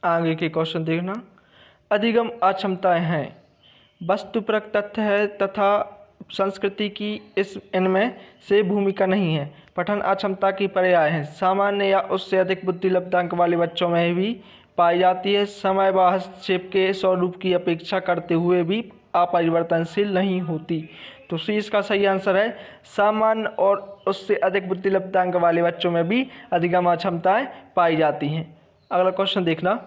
आगे के क्वेश्चन देखना। अधिगम अक्षमताएं हैं, वस्तुपरक तथ्य है तथा संस्कृति की इनमें से भूमिका नहीं है। पठन अक्षमता की पर्याय है, सामान्य या उससे अधिक बुद्धि लब्धांक वाले बच्चों में भी पाई जाती है। समय व हस्तक्षेप के स्वरूप की अपेक्षा करते हुए भी अपरिवर्तनशील नहीं होती। तो सी इसका सही आंसर है, सामान्य और उससे अधिक बुद्धि लब्धांक वाले बच्चों में भी अधिगम अक्षमताएं पाई जाती हैं। अगला क्वेश्चन देखना।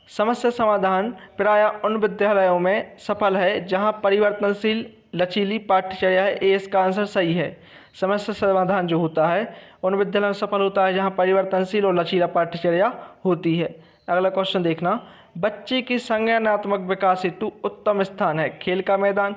समस्या समाधान प्रायः उन विद्यालयों में सफल है जहां परिवर्तनशील लचीली पाठ्यचर्या है। ए इसका आंसर सही है। समस्या समाधान जो होता है उन विद्यालयों में सफल होता है जहां परिवर्तनशील और लचीला पाठ्यचर्या होती है। अगला क्वेश्चन देखना। बच्चे के संज्ञानात्मक विकास हेतु उत्तम स्थान है। खेल का मैदान,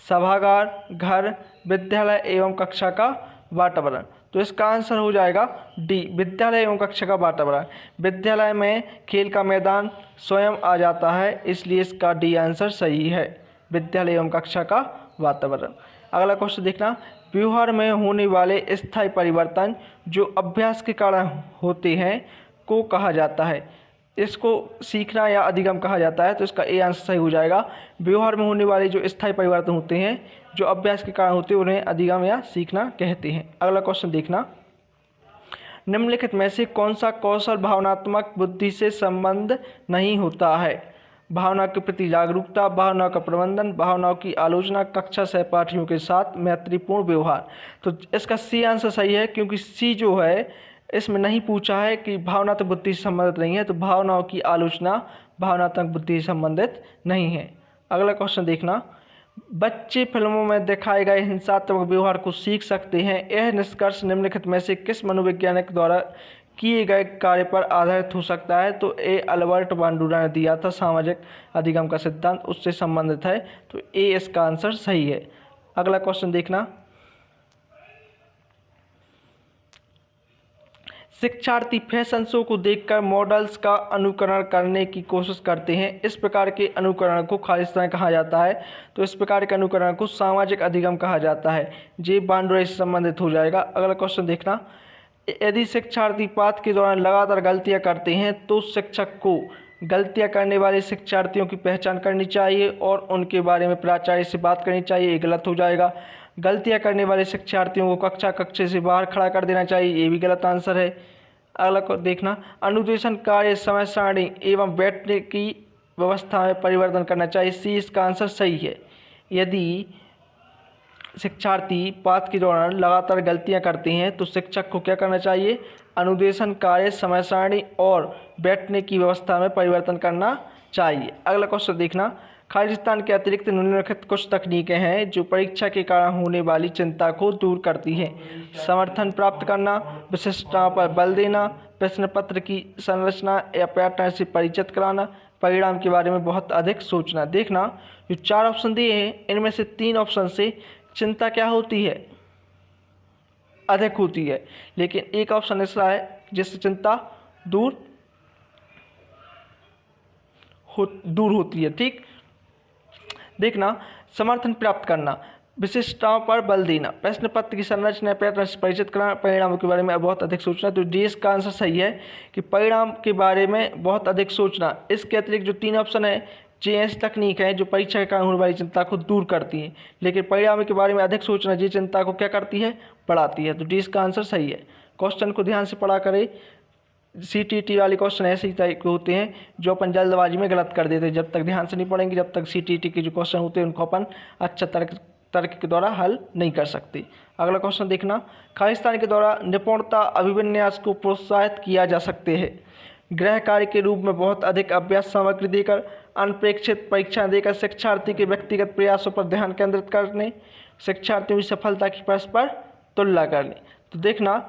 सभागार, घर, विद्यालय एवं कक्षा का वातावरण। तो इसका आंसर हो जाएगा डी, विद्यालय एवं कक्षा का वातावरण। विद्यालय में खेल का मैदान स्वयं आ जाता है, इसलिए इसका डी आंसर सही है, विद्यालय एवं कक्षा का वातावरण। अगला क्वेश्चन देखना। व्यवहार में होने वाले स्थायी परिवर्तन जो अभ्यास के कारण होते हैं को कहा जाता है। इसको सीखना या अधिगम कहा जाता है। तो इसका ए आंसर सही हो जाएगा। व्यवहार में होने वाले जो स्थायी परिवर्तन होते हैं जो अभ्यास के कारण होते हैं उन्हें अधिगम या सीखना कहते हैं। अगला क्वेश्चन देखना। निम्नलिखित में से कौन सा कौशल भावनात्मक बुद्धि से संबंध नहीं होता है। भावना के प्रति जागरूकता, भावनाओं का प्रबंधन, भावनाओं की आलोचना, कक्षा सहपाठियों के साथ मैत्रीपूर्ण व्यवहार। तो इसका सी आंसर सही है, क्योंकि सी जो है इसमें नहीं पूछा है कि भावनात्मक बुद्धि से संबंधित नहीं है, तो भावनाओं की आलोचना भावनात्मक बुद्धि से संबंधित नहीं है। अगला क्वेश्चन देखना। बच्चे फिल्मों में दिखाए गए हिंसात्मक व्यवहार को सीख सकते हैं। यह निष्कर्ष निम्नलिखित में से किस मनोवैज्ञानिक द्वारा किए गए कार्य पर आधारित हो सकता है। तो ए अल्बर्ट बांडुरा ने दिया था, सामाजिक अधिगम का सिद्धांत उससे संबंधित है। तो ए इसका आंसर सही है। अगला क्वेश्चन देखना। शिक्षार्थी फैशन शो को देखकर मॉडल्स का अनुकरण करने की कोशिश करते हैं। इस प्रकार के अनुकरण को खालिस्तान कहा जाता है। तो इस प्रकार के अनुकरण को सामाजिक अधिगम कहा जाता है। जे बांडुरा से संबंधित हो जाएगा। अगला क्वेश्चन देखना। यदि शिक्षार्थी पाठ के दौरान लगातार गलतियां करते हैं तो शिक्षक को गलतियां करने वाले शिक्षार्थियों की पहचान करनी चाहिए और उनके बारे में प्राचार्य से बात करनी चाहिए। ये गलत हो जाएगा। गलतियां करने वाले शिक्षार्थियों को कक्षा से बाहर खड़ा कर देना चाहिए। ये भी गलत आंसर है। अगला को देखना। अनुदेशन कार्य, समय सारणी एवं बैठने की व्यवस्था में परिवर्तन करना चाहिए। सी इसका आंसर सही है। यदि शिक्षार्थी पाठ के दौरान लगातार गलतियां करते हैं तो शिक्षक को क्या करना चाहिए, अनुदेशन कार्य, समय सारणी और बैठने की व्यवस्था में परिवर्तन करना चाहिए। अगला क्वेश्चन देखना। खालिस्तान के अतिरिक्त निम्नलिखित कुछ तकनीकें हैं जो परीक्षा के कारण होने वाली चिंता को दूर करती हैं। समर्थन प्राप्त करना, विशिष्टताओं पर बल देना, प्रश्न पत्र की संरचना या पैटर्न से परिचित कराना, परिणाम के बारे में बहुत अधिक सोचना। देखना जो 4 ऑप्शन दिए हैं इनमें से 3 ऑप्शन से चिंता क्या होती है, अधिक होती है, लेकिन एक ऑप्शन ऐसा है जिससे चिंता दूर होती है। ठीक, देखना। समर्थन प्राप्त करना, विशिष्टताओं पर बल देना, प्रश्न पत्र की संरचना पैटर्न से परिचित कराना, परिणामों के बारे में बहुत अधिक सोचना। तो डी का आंसर सही है कि परिणाम के बारे में बहुत अधिक सोचना। इसके अतिरिक्त जो 3 ऑप्शन है ये ऐसी तकनीक है जो परीक्षा के कारण होने वाली चिंता को दूर करती है, लेकिन परिणाम के बारे में अधिक सोचना ये चिंता को क्या करती है, बढ़ाती है। तो डी का आंसर सही है। क्वेश्चन को ध्यान से पढ़ा करें। CTET वाले क्वेश्चन ऐसे ही टाइप के होते हैं जो अपन जल्दबाजी में गलत कर देते हैं। जब तक ध्यान से नहीं पढ़ेंगे जब तक CTET के जो क्वेश्चन होते हैं उनको अपन अच्छा तर्क के द्वारा हल नहीं कर सकते। अगला क्वेश्चन देखना। खालिस्तान के द्वारा निपुणता अभिविन्यास को प्रोत्साहित किया जा सकते हैं। गृह कार्य के रूप में बहुत अधिक अभ्यास सामग्री देकर, अनपेक्षित परीक्षा देकर, शिक्षार्थी के व्यक्तिगत प्रयासों पर ध्यान केंद्रित करने, शिक्षार्थियों की सफलता की परस्पर तुलना करने। तो देखना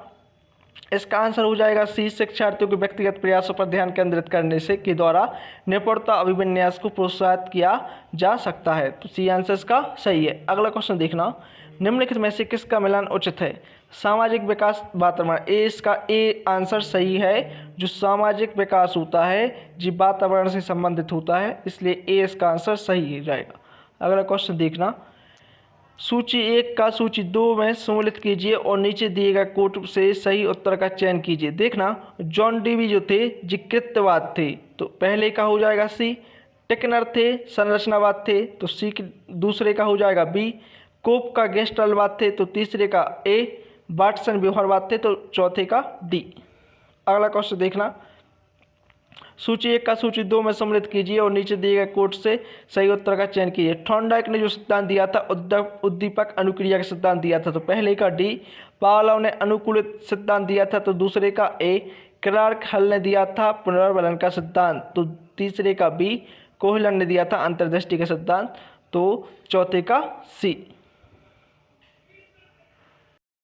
इसका आंसर हो जाएगा सी, शिक्षार्थियों के व्यक्तिगत प्रयासों पर ध्यान केंद्रित करने से के द्वारा निपुणता अभिविन्यास को प्रोत्साहित किया जा सकता है। तो सी आंसर इसका सही है। अगला क्वेश्चन देखना। निम्नलिखित में से किसका मिलान उचित है। सामाजिक विकास, वातावरण। इसका ए आंसर सही है। जो सामाजिक विकास होता है जी वातावरण से संबंधित होता है, इसलिए ए इसका आंसर सही हो जाएगा। अगला क्वेश्चन देखना। सूची 1 का सूची 2 में सम्मिलित कीजिए और नीचे दिए गए कोट से सही उत्तर का चयन कीजिए। देखना जॉन डीवी जो थे जी कृत्यवाद थे, तो पहले का हो जाएगा सी। टेकनर थे, संरचनावाद थे, तो सी। दूसरे का हो जाएगा बी। कोप का गेस्टाल्टवाद थे, तो तीसरे का ए। वाटसन व्यवहारवाद थे, तो चौथे का डी। अगला क्वेश्चन देखना, सूची 1 का सूची 2 में सम्मिलित कीजिए और नीचे दिए गए कोट से सही उत्तर का चयन कीजिए। थॉर्नडाइक ने जो सिद्धांत दिया था उद्दीपक अनुक्रिया का सिद्धांत दिया था, तो पहले का डी। पावलोव ने अनुकूलित सिद्धांत दिया था, तो दूसरे का ए। क्लार्क हल ने दिया था पुनर्वलन का सिद्धांत, तो तीसरे का बी। कोहलन ने दिया था अंतर्दृष्टि का सिद्धांत, तो चौथे का सी।